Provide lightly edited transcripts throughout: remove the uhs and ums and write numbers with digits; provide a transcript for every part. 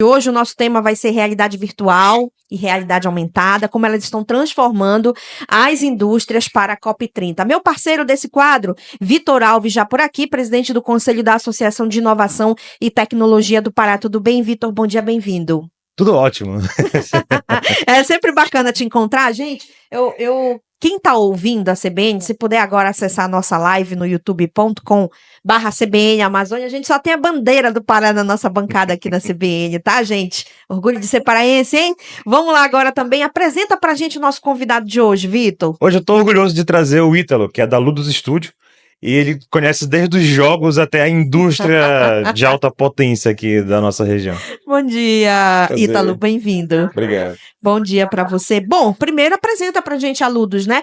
Hoje o nosso tema vai ser realidade virtual e realidade aumentada, como elas estão transformando as indústrias para a COP30. Meu parceiro desse quadro, Vitor Alves, já por aqui, presidente do Conselho da Associação de Inovação e Tecnologia do Pará. Tudo bem, Vitor? Bom dia, bem-vindo. Tudo ótimo. É sempre bacana te encontrar, gente. Quem está ouvindo a CBN, se puder agora acessar a nossa live no youtube.com/CBN Amazônia, a gente só tem a bandeira do Pará na nossa bancada aqui na CBN, tá, gente? Orgulho de ser paraense, hein? Vamos lá agora também. Apresenta pra gente o nosso convidado de hoje, Vitor. Hoje eu tô orgulhoso de trazer o Ítalo, que é da Ludus Studio, e ele conhece desde os jogos até a indústria de alta potência aqui da nossa região. Bom dia, Prazer. Ítalo, bem-vindo. Obrigado. Bom dia para você. Bom, primeiro apresenta pra gente a Ludus, né?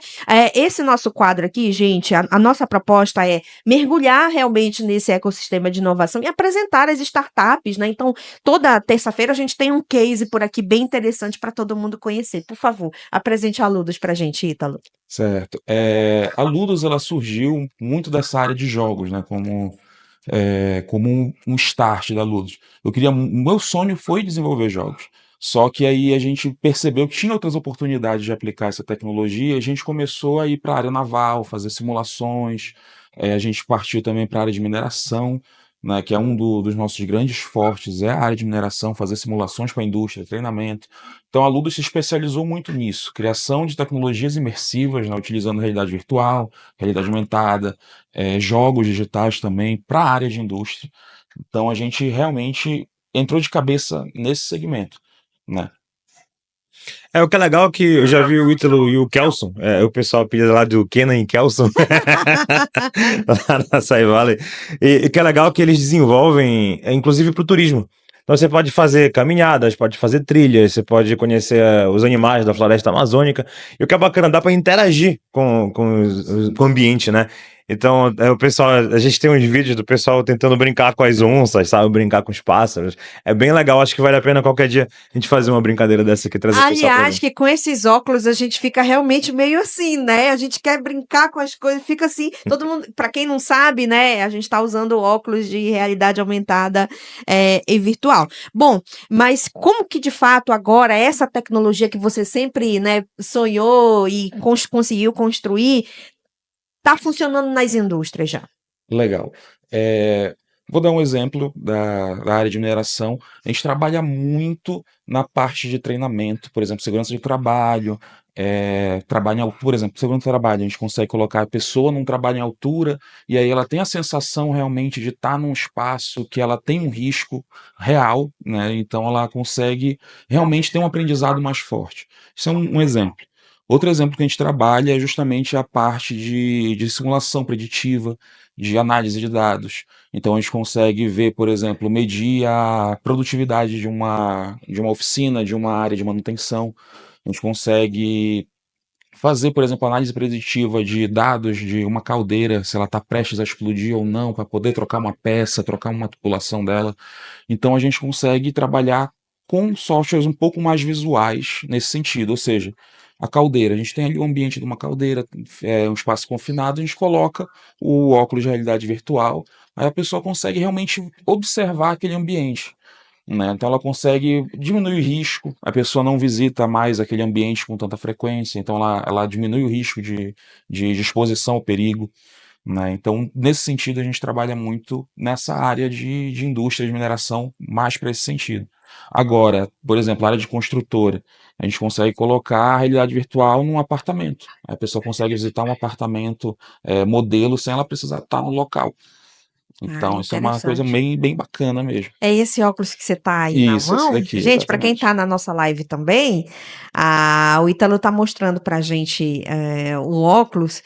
Esse nosso quadro aqui, gente, a nossa proposta é mergulhar realmente nesse ecossistema de inovação e apresentar as startups, né? Então, toda terça-feira a gente tem um case por aqui bem interessante para todo mundo conhecer. Por favor, apresente a Ludus pra gente, Ítalo. Certo. A Ludus, ela surgiu muito dessa área de jogos, né? Como um start da Ludus. O meu sonho foi desenvolver jogos. Só que aí a gente percebeu que tinha outras oportunidades de aplicar essa tecnologia, e a gente começou a ir para a área naval, fazer simulações, a gente partiu também para a área de mineração, né, que é dos nossos grandes fortes, é a área de mineração, fazer simulações para a indústria, treinamento. Então a Ludus se especializou muito nisso, criação de tecnologias imersivas, né, utilizando realidade virtual, realidade aumentada, jogos digitais também para a área de indústria. Então a gente realmente entrou de cabeça nesse segmento, né? O que é legal é que eu já vi o Ítalo e o Kelson, o pessoal apelido lá do Kenan e Kelson, lá na Açaí Valley, e o que é legal é que eles desenvolvem, inclusive para o turismo. Então você pode fazer caminhadas, pode fazer trilhas, você pode conhecer os animais da floresta amazônica, e o que é bacana, dá para interagir com o ambiente, né? Então, o pessoal, a gente tem uns vídeos do pessoal tentando brincar com as onças, sabe? Brincar com os pássaros. É bem legal, acho que vale a pena qualquer dia a gente fazer uma brincadeira dessa aqui, trazer o pessoal pra Aliás, ver. que com esses óculos a gente fica realmente meio assim, né? A gente quer brincar com as coisas, fica assim, todo mundo, para quem não sabe, né? A gente tá usando óculos de realidade aumentada e virtual. Bom, mas como que de fato agora essa tecnologia que você sempre, né, sonhou e conseguiu construir tá funcionando nas indústrias já? Legal. Vou dar um exemplo da área de mineração. A gente trabalha muito na parte de treinamento, por exemplo, segurança de trabalho, por exemplo, segurança de trabalho, a gente consegue colocar a pessoa num trabalho em altura, e aí ela tem a sensação realmente de estar num espaço que ela tem um risco real, né? Então ela consegue realmente ter um aprendizado mais forte. Isso é um exemplo. Outro exemplo que a gente trabalha é justamente a parte de simulação preditiva, de análise de dados. Então a gente consegue ver, por exemplo, medir a produtividade de uma oficina, de uma área de manutenção. A gente consegue fazer, por exemplo, análise preditiva de dados de uma caldeira, se ela está prestes a explodir ou não, para poder trocar uma peça, trocar uma tubulação dela. Então a gente consegue trabalhar com softwares um pouco mais visuais nesse sentido, ou seja, a caldeira, a gente tem ali o ambiente de uma caldeira, um espaço confinado, a gente coloca o óculos de realidade virtual, aí a pessoa consegue realmente observar aquele ambiente, né? Então ela consegue diminuir o risco, a pessoa não visita mais aquele ambiente com tanta frequência, então ela diminui o risco de exposição ao perigo, né? Então, nesse sentido, a gente trabalha muito nessa área de indústria de mineração, mais para esse sentido. Agora, por exemplo, a área de construtora, a gente consegue colocar a realidade virtual num apartamento. A pessoa consegue visitar um apartamento modelo sem ela precisar estar no local. Então, isso é uma coisa bem bacana mesmo. É esse óculos que você tá aí na Isso, mão? esse daqui, Gente, para quem exatamente. tá na nossa live também, o Ítalo tá mostrando pra gente o óculos.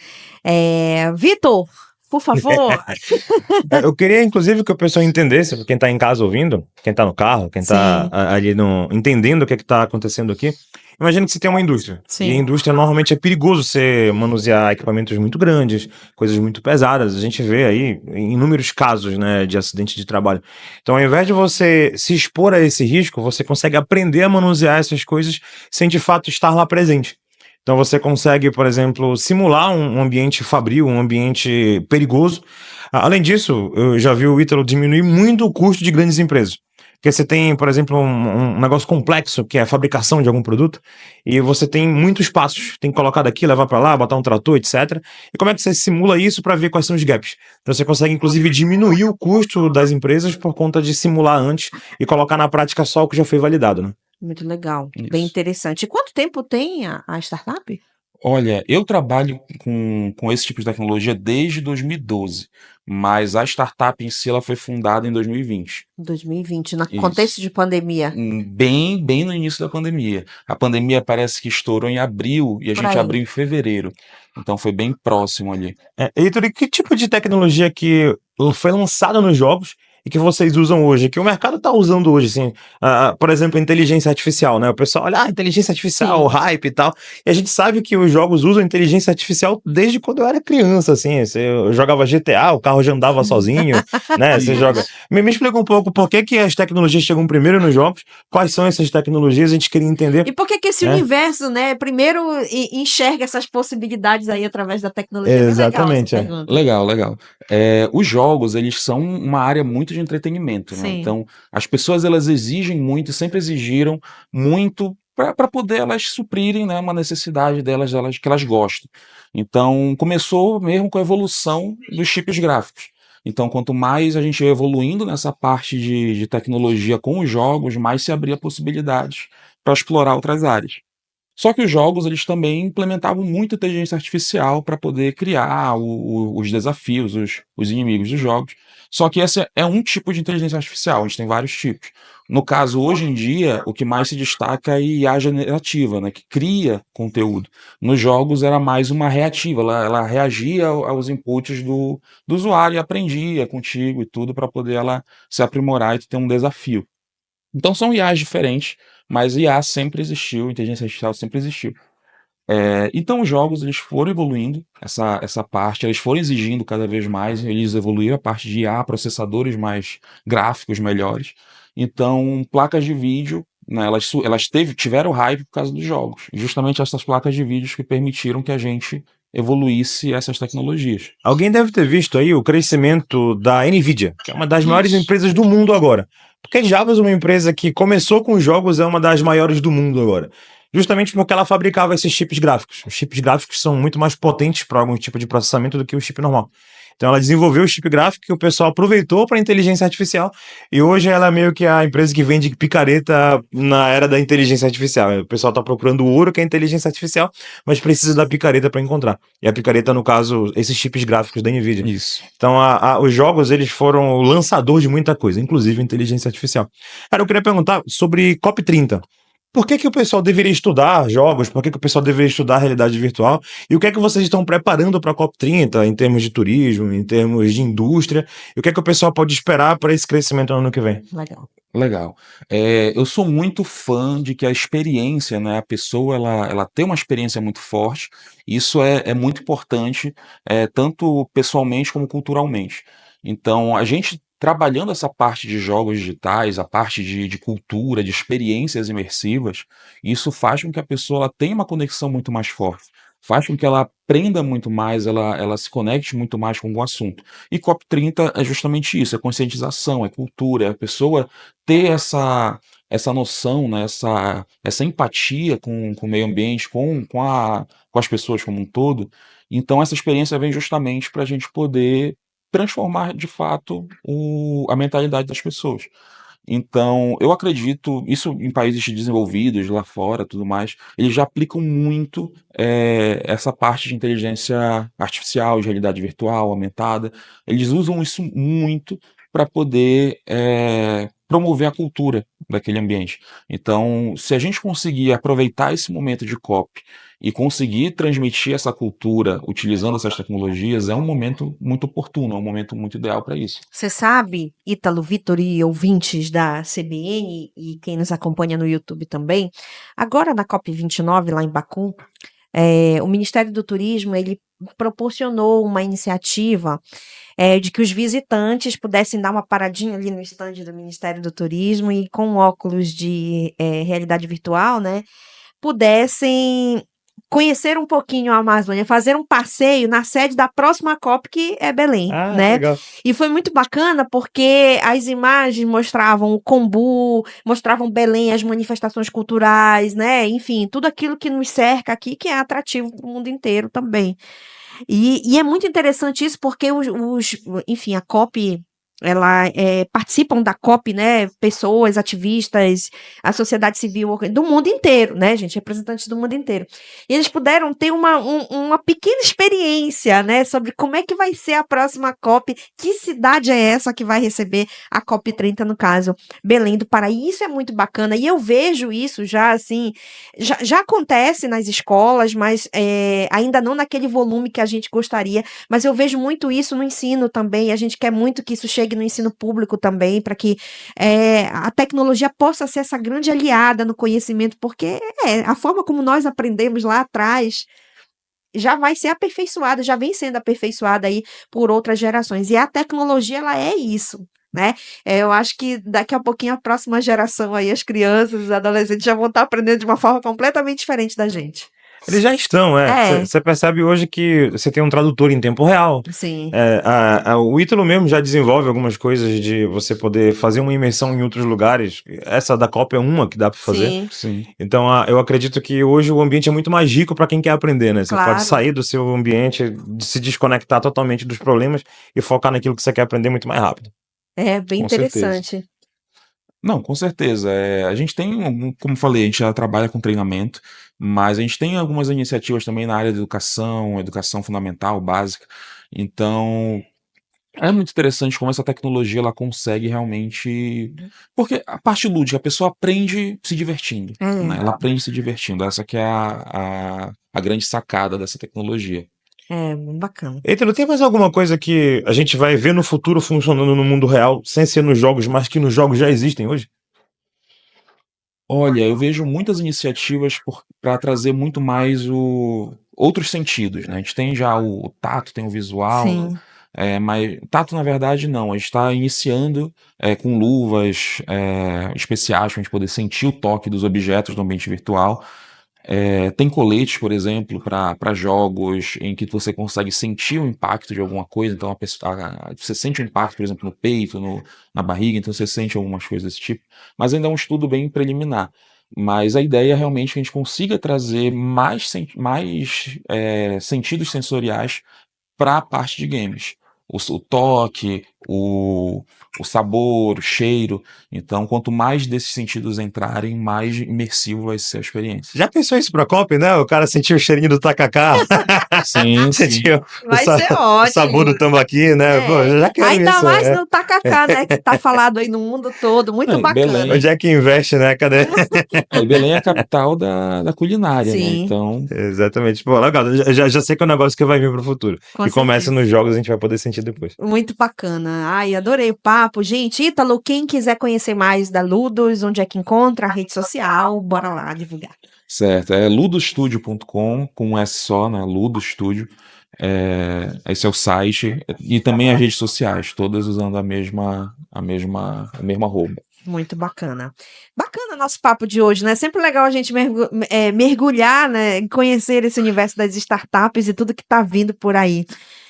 Vitor, por favor. Eu queria, inclusive, que o pessoal entendesse, quem tá em casa ouvindo, quem tá no carro, quem tá Sim. ali entendendo o que é que tá acontecendo aqui. Imagina que você tem uma indústria. Sim. E a indústria normalmente é perigoso você manusear equipamentos muito grandes, coisas muito pesadas. A gente vê aí inúmeros casos, né, de acidente de trabalho. Então, ao invés de você se expor a esse risco, você consegue aprender a manusear essas coisas sem de fato estar lá presente. Então você consegue, por exemplo, simular um ambiente fabril, um ambiente perigoso. Além disso, eu já vi o Ítalo diminuir muito o custo de grandes empresas. Porque você tem, por exemplo, um negócio complexo, que é a fabricação de algum produto, e você tem muitos passos. Tem que colocar daqui, levar para lá, botar um trator, etc. E como é que você simula isso para ver quais são os gaps? Então você consegue, inclusive, diminuir o custo das empresas por conta de simular antes e colocar na prática só o que já foi validado, né? Muito legal, bem Isso. interessante. E quanto tempo tem a startup? Olha, eu trabalho com esse tipo de tecnologia desde 2012, mas a startup em si ela foi fundada em 2020. 2020, no Isso. contexto de pandemia, Bem no início da pandemia. A pandemia parece que estourou em abril e a por gente aí. abriu em fevereiro. Então foi bem próximo ali. Heitor, e que tipo de tecnologia que foi lançada nos jogos e que vocês usam hoje, que o mercado está usando hoje, assim, por exemplo, a inteligência artificial, né? O pessoal olha, inteligência artificial, Sim. hype e tal, e a gente sabe que os jogos usam inteligência artificial desde quando eu era criança, assim, eu jogava GTA, o carro já andava sozinho, né? Você Isso. joga... Me explica um pouco por que as tecnologias chegam primeiro nos jogos, quais são essas tecnologias, a gente queria entender. E por que esse É. universo, né, primeiro enxerga essas possibilidades aí através da tecnologia? Bem legal essa Exatamente, é. pergunta. Legal. Os jogos, eles são uma área muito de entretenimento, né? Sim. Então, as pessoas elas exigem muito, sempre exigiram muito para poder elas suprirem, né, uma necessidade delas que elas gostam. Então, começou mesmo com a evolução dos chips gráficos. Então, quanto mais a gente ia evoluindo nessa parte de tecnologia com os jogos, mais se abria possibilidades para explorar outras áreas. Só que os jogos eles também implementavam muita inteligência artificial para poder criar os desafios, os inimigos dos jogos. Só que esse é um tipo de inteligência artificial, a gente tem vários tipos. No caso, hoje em dia, o que mais se destaca é a IA generativa, né, que cria conteúdo. Nos jogos era mais uma reativa, ela reagia aos inputs do usuário e aprendia contigo e tudo para poder ela se aprimorar e ter um desafio. Então são IAs diferentes, mas IA sempre existiu, inteligência artificial sempre existiu. Então os jogos eles foram evoluindo essa parte, eles foram exigindo cada vez mais, eles evoluíram a parte de IA, processadores mais gráficos melhores. Então placas de vídeo, né, elas tiveram hype por causa dos jogos. E justamente essas placas de vídeos que permitiram que a gente evoluísse essas tecnologias. Alguém deve ter visto aí o crescimento da Nvidia, que é uma das maiores Isso. empresas do mundo agora. Porque a Java é uma empresa que começou com jogos, é uma das maiores do mundo agora. Justamente porque ela fabricava esses chips gráficos. Os chips gráficos são muito mais potentes para algum tipo de processamento do que o chip normal. Então ela desenvolveu o chip gráfico que o pessoal aproveitou para inteligência artificial e hoje ela é meio que a empresa que vende picareta na era da inteligência artificial. O pessoal está procurando o ouro, que é a inteligência artificial, mas precisa da picareta para encontrar. E a picareta, no caso, esses chips gráficos da Nvidia. Isso. Então os jogos eles foram o lançador de muita coisa, inclusive inteligência artificial. Cara, eu queria perguntar sobre COP30. Por que o pessoal deveria estudar jogos? Por que o pessoal deveria estudar realidade virtual? E o que é que vocês estão preparando para a COP30 em termos de turismo, em termos de indústria? E o que é que o pessoal pode esperar para esse crescimento no ano que vem? Legal. Eu sou muito fã de que a experiência, né, a pessoa ela tem uma experiência muito forte. Isso é muito importante, tanto pessoalmente como culturalmente. Então, a gente trabalhando essa parte de jogos digitais, a parte de cultura, de experiências imersivas, isso faz com que a pessoa ela tenha uma conexão muito mais forte. Faz com que ela aprenda muito mais, ela se conecte muito mais com o assunto. E COP30 é justamente isso, é conscientização, é cultura, é a pessoa ter essa noção, né, essa empatia com o meio ambiente, com as pessoas como um todo. Então essa experiência vem justamente para a gente poder transformar de fato a mentalidade das pessoas. Então, eu acredito, isso em países desenvolvidos, lá fora, tudo mais, eles já aplicam muito essa parte de inteligência artificial, de realidade virtual, aumentada. Eles usam isso muito para poder promover a cultura daquele ambiente. Então, se a gente conseguir aproveitar esse momento de COP e conseguir transmitir essa cultura utilizando essas tecnologias, é um momento muito oportuno, é um momento muito ideal para isso. Você sabe, Ítalo, Vitor e ouvintes da CBN e quem nos acompanha no YouTube também, agora na COP29, lá em Baku, o Ministério do Turismo, ele proporcionou uma iniciativa de que os visitantes pudessem dar uma paradinha ali no estande do Ministério do Turismo e com óculos de realidade virtual, né, pudessem conhecer um pouquinho a Amazônia, fazer um passeio na sede da próxima COP, que é Belém, Ah, né? legal. E foi muito bacana porque as imagens mostravam o Kombu, mostravam Belém, as manifestações culturais, né? Enfim, tudo aquilo que nos cerca aqui, que é atrativo para o mundo inteiro também. E é muito interessante isso porque enfim, a COP, participam da COP, né, pessoas, ativistas, a sociedade civil do mundo inteiro, né, gente, representantes do mundo inteiro. E eles puderam ter uma pequena experiência, né, sobre como é que vai ser a próxima COP, que cidade é essa que vai receber a COP 30, no caso, Belém do Pará. E isso é muito bacana, e eu vejo isso já, assim, já acontece nas escolas, mas ainda não naquele volume que a gente gostaria, mas eu vejo muito isso no ensino também, e a gente quer muito que isso chegue no ensino público também, para que a tecnologia possa ser essa grande aliada no conhecimento, porque a forma como nós aprendemos lá atrás já vai ser aperfeiçoada, já vem sendo aperfeiçoada aí por outras gerações, e a tecnologia, ela é isso, né? Eu acho que daqui a pouquinho a próxima geração aí, as crianças, os adolescentes já vão estar aprendendo de uma forma completamente diferente da gente. Eles já estão, Você percebe hoje que você tem um tradutor em tempo real. Sim. O Ítalo mesmo já desenvolve algumas coisas de você poder fazer uma imersão em outros lugares. Essa da Copa é uma que dá para fazer. Sim. Sim. Então, eu acredito que hoje o ambiente é muito mais rico para quem quer aprender, né? Você Claro. pode sair do seu ambiente, se desconectar totalmente dos problemas e focar naquilo que você quer aprender muito mais rápido. É bem Com certeza. interessante. Não, com certeza. A gente tem, como falei, a gente já trabalha com treinamento, mas a gente tem algumas iniciativas também na área de educação fundamental, básica. Então, é muito interessante como essa tecnologia ela consegue realmente. Porque a parte lúdica, a pessoa aprende se divertindo. Né? Ela aprende se divertindo. Essa que é a grande sacada dessa tecnologia. É, bacana. Ítalo, tem mais alguma coisa que a gente vai ver no futuro funcionando no mundo real, sem ser nos jogos, mas que nos jogos já existem hoje? Olha, eu vejo muitas iniciativas para trazer muito mais outros sentidos, né? A gente tem já o tato, tem o visual, Sim. mas tato, na verdade, não. A gente está iniciando com luvas especiais para a gente poder sentir o toque dos objetos do ambiente virtual. Tem coletes, por exemplo, para jogos em que você consegue sentir o impacto de alguma coisa. Então, você sente o impacto, por exemplo, no peito, na barriga, então você sente algumas coisas desse tipo. Mas ainda é um estudo bem preliminar. Mas a ideia é realmente que a gente consiga trazer mais sentidos sensoriais para a parte de games. O toque, o sabor, o cheiro. Então, quanto mais desses sentidos entrarem, mais imersivo vai ser a experiência. Já pensou isso pra Copa, né? O cara sentiu o cheirinho do tacacá. Sim, sim. Sentiu Vai ser ótimo. o sabor do tambaqui, né? Pô, eu já quero Ainda isso. mais no tacacá, né? Que tá falado aí no mundo todo. Muito Não, bacana. Belém. Onde é que investe, né? Cadê? E Belém é a capital da culinária, né? Sim. Então, Exatamente. Pô, legal. Já sei que é um negócio que vai vir pro futuro. Com E começa certeza. nos jogos, a gente vai poder sentir depois. Muito bacana. Ai, adorei o papo. Gente, Ítalo, quem quiser conhecer mais da Ludus, onde é que encontra? A rede social, bora lá divulgar. certo. É ludostudio.com, com um S só, né? Ludo Studio. Esse é o site. E também as redes sociais, todas usando a mesma arroba. Muito bacana. Bacana nosso papo de hoje, né? Sempre legal a gente mergulhar, né? Conhecer esse universo das startups e tudo que tá vindo por aí.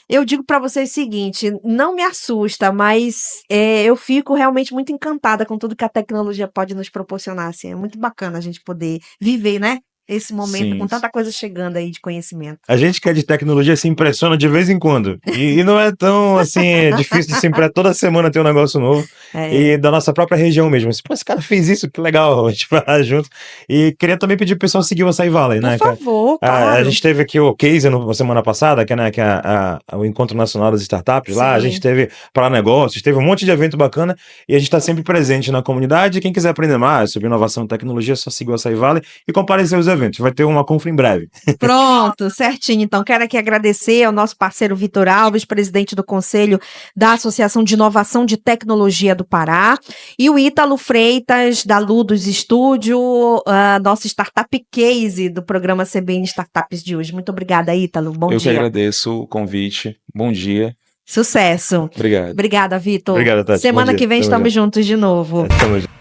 Eu digo para vocês o seguinte, não me assusta, mas eu fico realmente muito encantada com tudo que a tecnologia pode nos proporcionar, assim. É muito bacana a gente poder viver, né? Esse momento Sim, com tanta coisa chegando aí de conhecimento. A gente que é de tecnologia se impressiona de vez em quando. E não é tão, assim, difícil de se impressionar. Toda semana tem um negócio novo. E da nossa própria região mesmo. Pô, esse cara fez isso, que legal. A gente vai lá junto. E queria também pedir pro pessoal seguir o Açaí Valley, né? Por favor, claro. A gente teve aqui o Case na semana passada, que é o Encontro Nacional das Startups. Lá a Sim. gente teve para negócios, teve um monte de evento bacana. E a gente está sempre presente na comunidade. Quem quiser aprender mais sobre inovação e tecnologia, é só seguir o Açaí Valley e comparecer aos eventos. Vai ter uma conferência em breve. Pronto, certinho. Então, quero aqui agradecer ao nosso parceiro Vitor Alves, presidente do Conselho da Associação de Inovação de Tecnologia do Pará, e o Ítalo Freitas, da Ludus Studio, nosso Startup Case do programa CBN Startups de hoje. Muito obrigada, Ítalo. Bom Eu dia. que agradeço o convite. Bom dia. Sucesso. Obrigado. Obrigada, Vitor. Obrigado, Tati. Semana Bom dia. que vem Tamo estamos juntos de novo. Tamo junto.